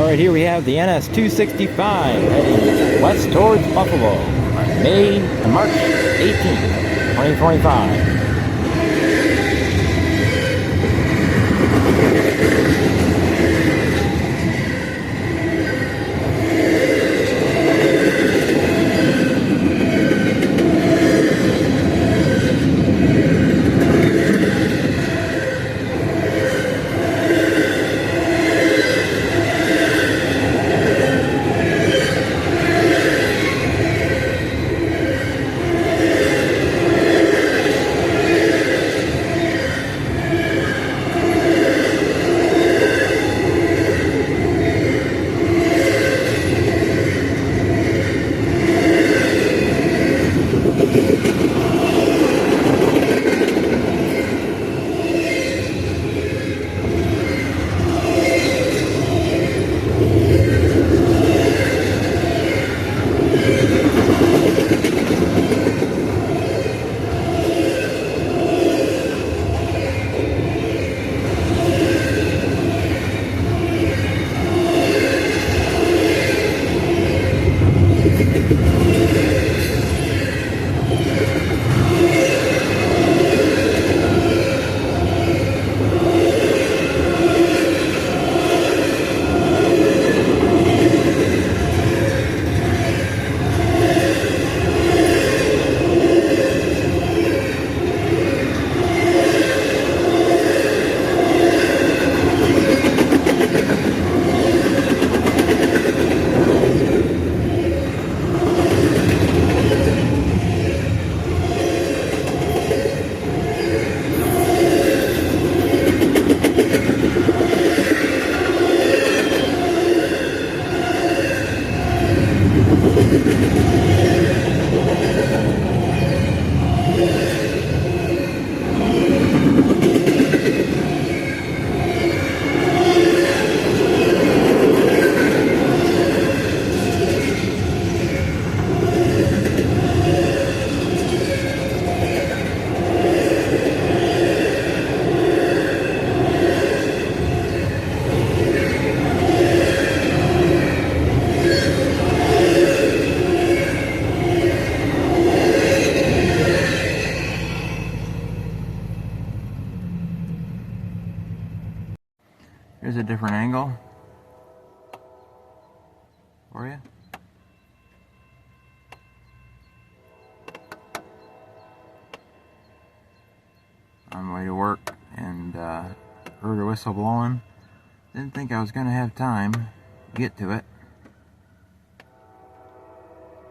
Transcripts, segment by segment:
Alright, here we have the NS-265 heading west towards Buffalo on March 18th, 2025. Here's a different angle for you. On my way to work and heard a whistle blowing. Didn't think I was going to have time to get to it,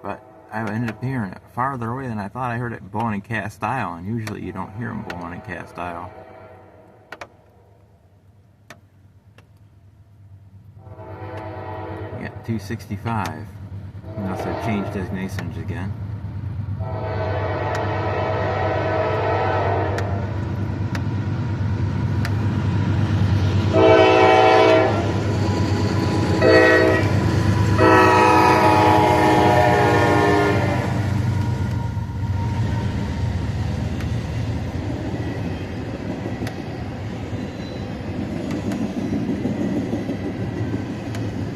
but I ended up hearing it farther away than I thought. I heard it blowing in cast iron, and usually you don't hear them blowing in cast iron. You got 265, unless I've changed designations again.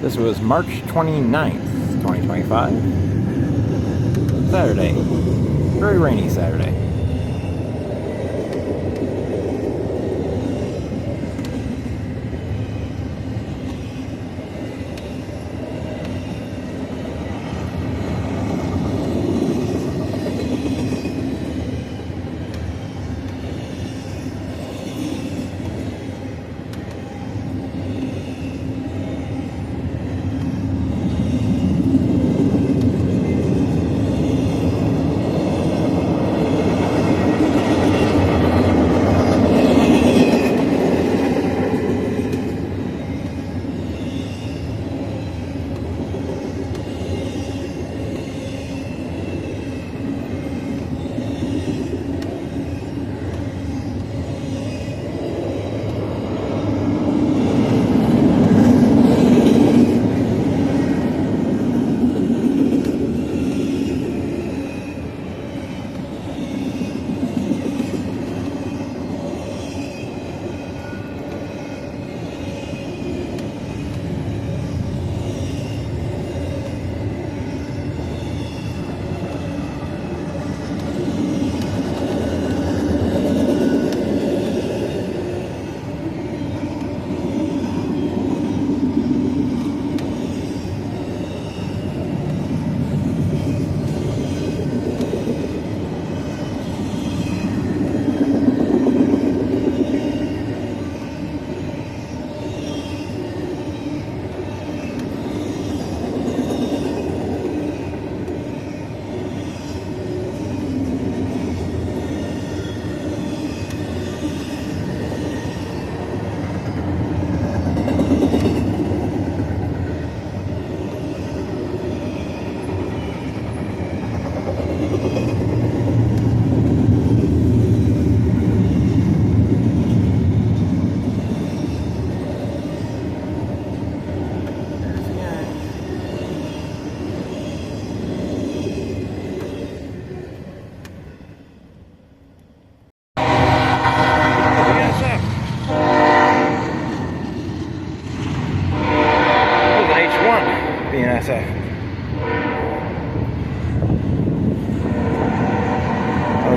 This was March 29th, 2025, Saturday, very rainy Saturday.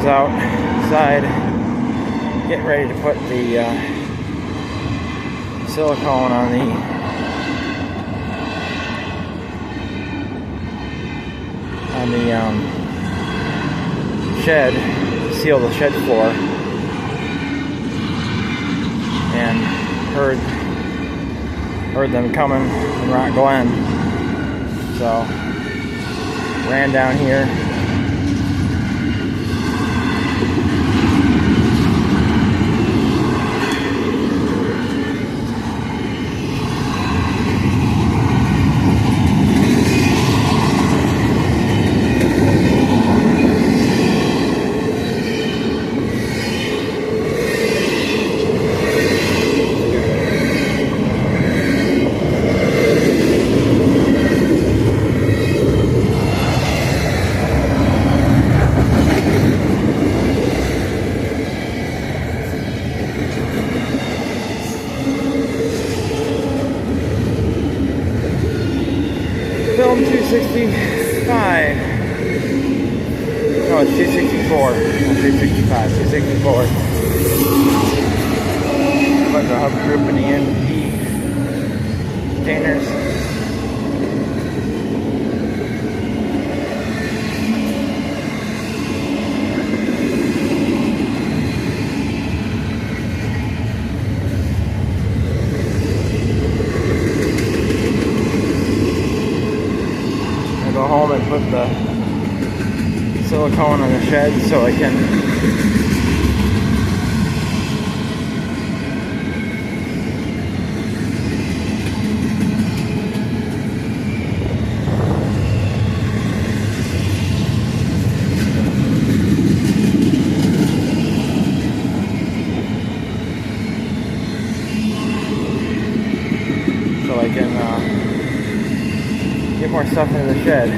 was outside getting ready to put the silicone on the shed, seal the shed floor, and heard them coming from Rock Glen, so ran down here. Film 265. No, it's 264. Not 365. 264. A bunch of hub group in the NP containers. Go home and put the silicone on the shed so I can get more stuff into the shed.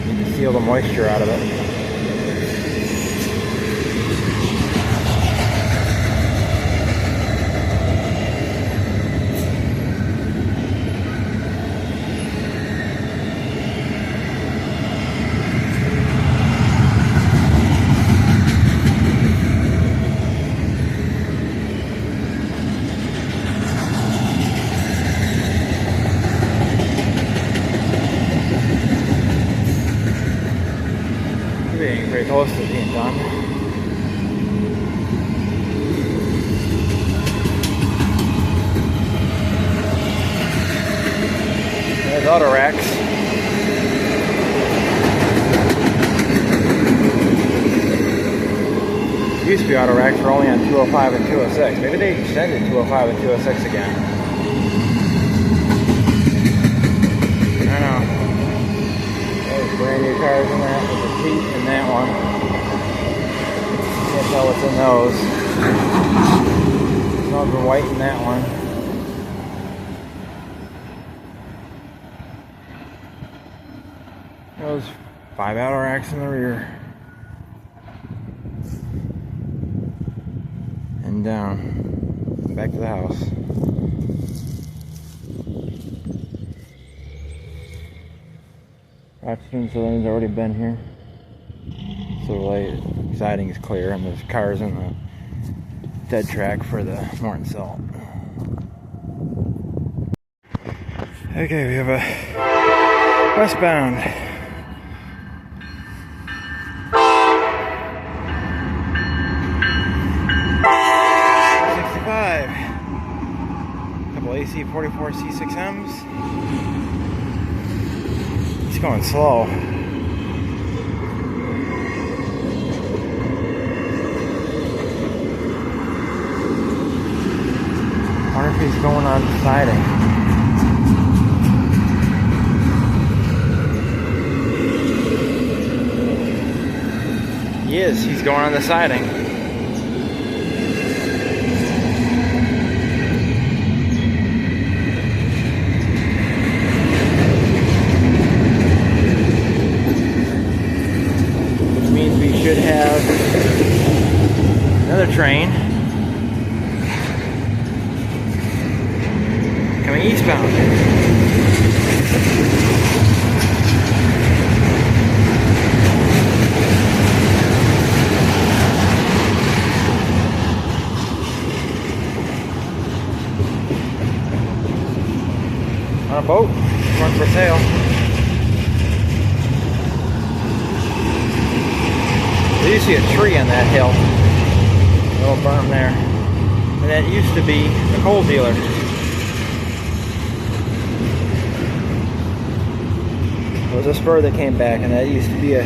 Need to seal the moisture out of it. Being pretty close to being done. There's auto racks. Used to be auto racks were only on 205 and 206. Maybe they extended 205 and 206 again. I don't know. There's brand new cars in that with the seat in that one. Can't tell what's in those. Smells of white in that one. Those 5 auto racks in the rear. And down. Back to the house. Oxygen cylinder's already been here. So the light siding is clear and there's cars in the dead track for the Morton Salt. Okay, we have a westbound. Couple AC 44 C6Ms. He's going slow. I wonder if he's going on siding. He is. He's going on the siding. Should have another train coming going eastbound. On a boat, one for sale. There used to be a tree on that hill, a little berm there, and that used to be a coal dealer. There was a spur that came back, and that used to be a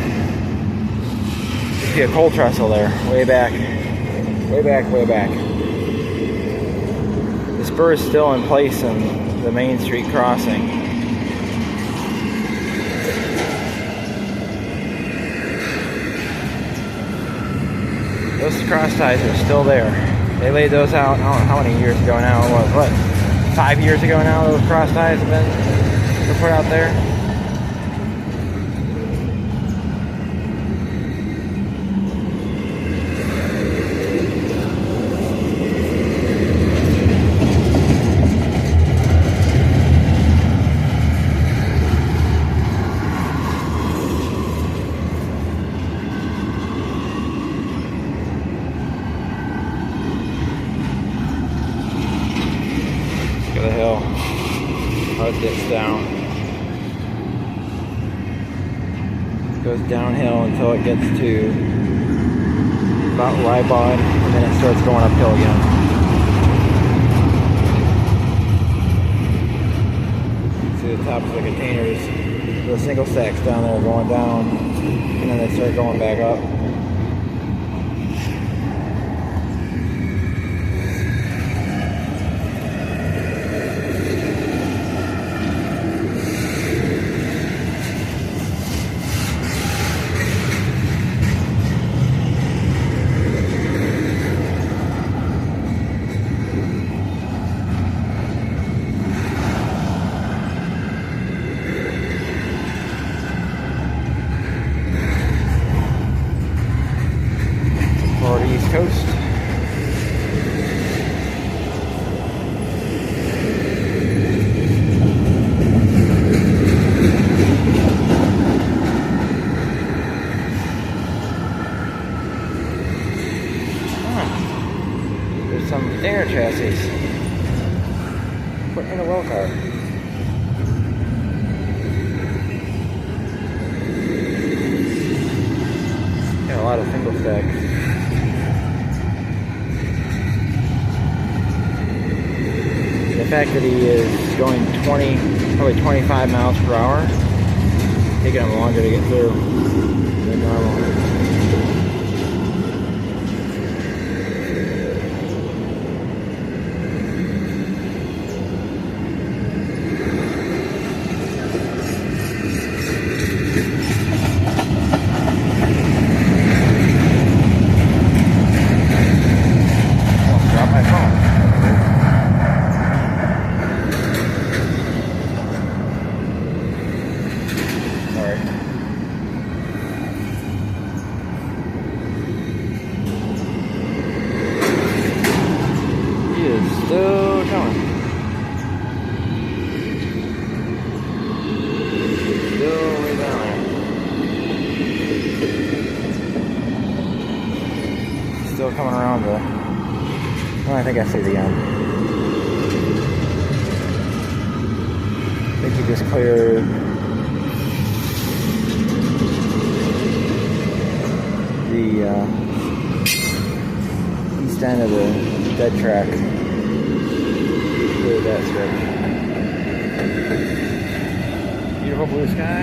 coal trestle there, way back, way back, way back. The spur is still in place in the Main Street crossing. Those cross ties are still there. They laid those out, I don't know how many years ago now it was. What, 5 years ago now those cross ties have been put out there? The hill, how it dips down. Goes downhill until it gets to about Rybod, and then it starts going uphill again. See the tops of the containers, the single stacks down there going down, and then they start going back up. East Coast. There's some air chassis put in a well car. Got a lot of single stacks. The fact that he is going 20, probably 25 miles per hour, taking him longer to get through than normal. Almost dropped my phone. Still going. Still way down there. Still coming around the... Oh, I think I see the end. I think he just cleared the east end of the dead track. That stretch. Beautiful blue sky.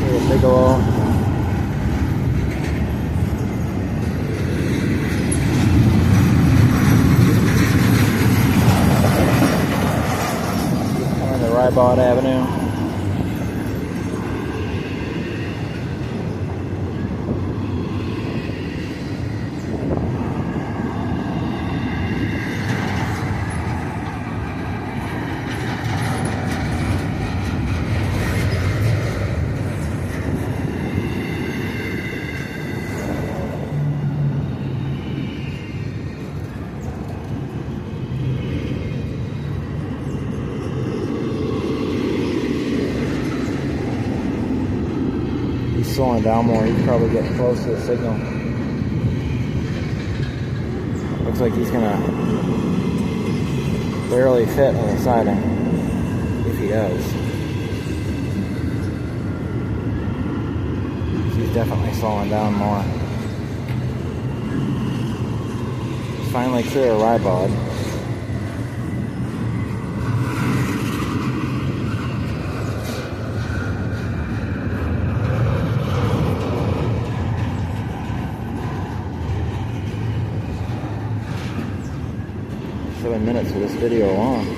Little Bigelow. Rybod Avenue. slowing down more. He's probably getting close to the signal. Looks like he's gonna barely fit on the siding, if he does. He's definitely slowing down more. He's finally clear of ribod. Minutes for this video alone.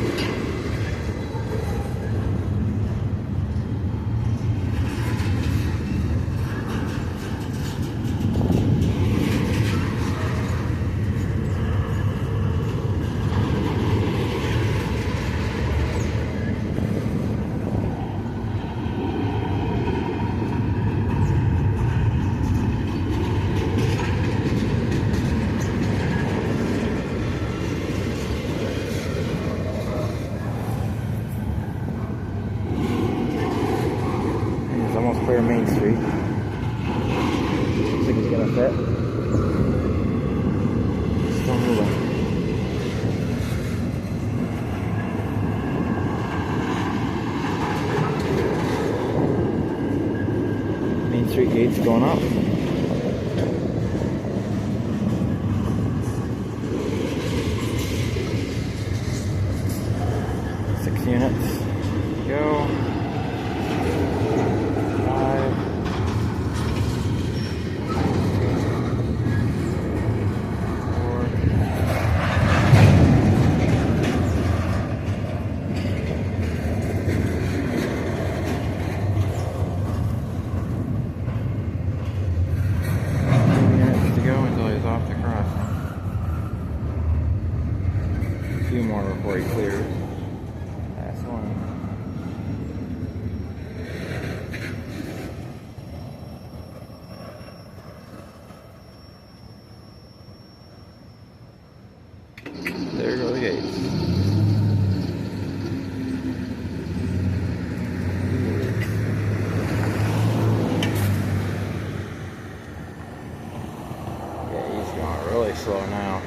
Clear Main Street. Looks like he's gonna fit. Still moving. Main Street gate's going up. Six units. Go. More before he clears. Last one. There go the gates. Yeah, he's going really slow now.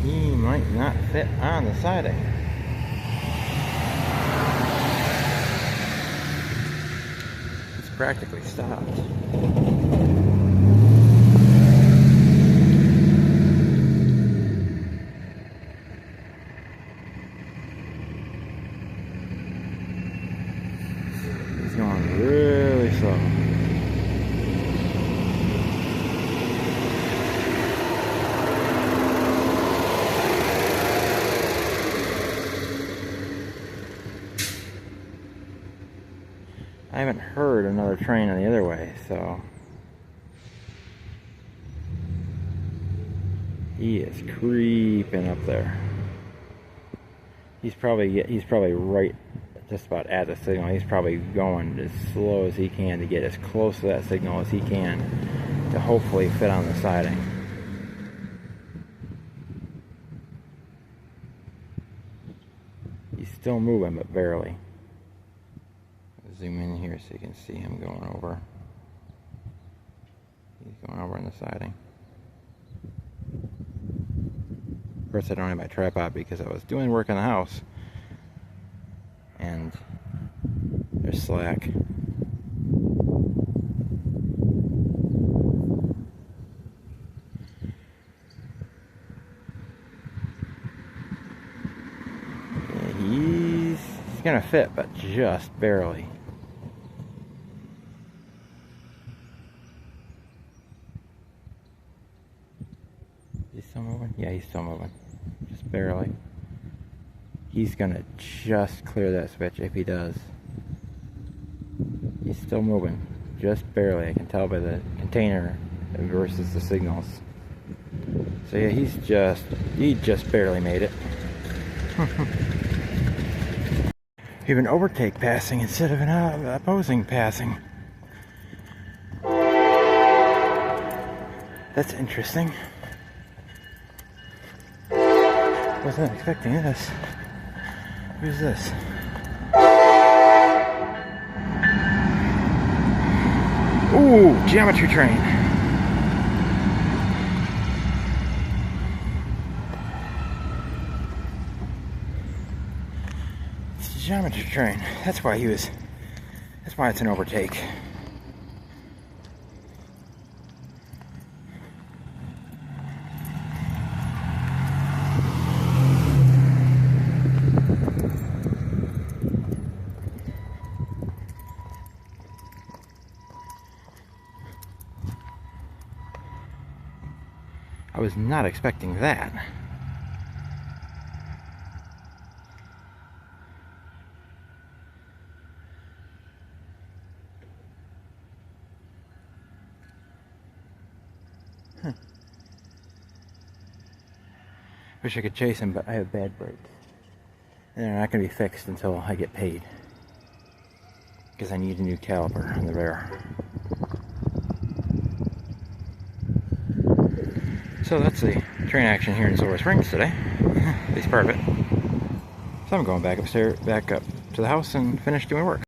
He might not fit on the siding. It's practically stopped. He's going really slow. I haven't heard another train on the other way, so he is creeping up there. He's probably right just about at the signal. He's probably going as slow as he can to get as close to that signal as he can to hopefully fit on the siding. He's still moving, but barely. Zoom in here so you can see him going over. He's going over on the siding. Of course, I don't have my tripod because I was doing work in the house. And there's slack. Yeah, he's gonna fit, but just barely. Is he still moving? Yeah, he's still moving. Just barely. He's gonna just clear that switch if he does. He's still moving. Just barely. I can tell by the container versus the signals. So yeah, he just barely made it. Even overtake passing instead of an opposing passing. That's interesting. Wasn't expecting this. Who's this? Ooh, geometry train. It's a geometry train. That's why it's an overtake. I was not expecting that. Huh. Wish I could chase him, but I have bad brakes. And they're not going to be fixed until I get paid. Because I need a new caliper on the rear. So that's the train action here in Silver Springs today. At least part of it. So I'm going back upstairs, back up to the house and finish doing work.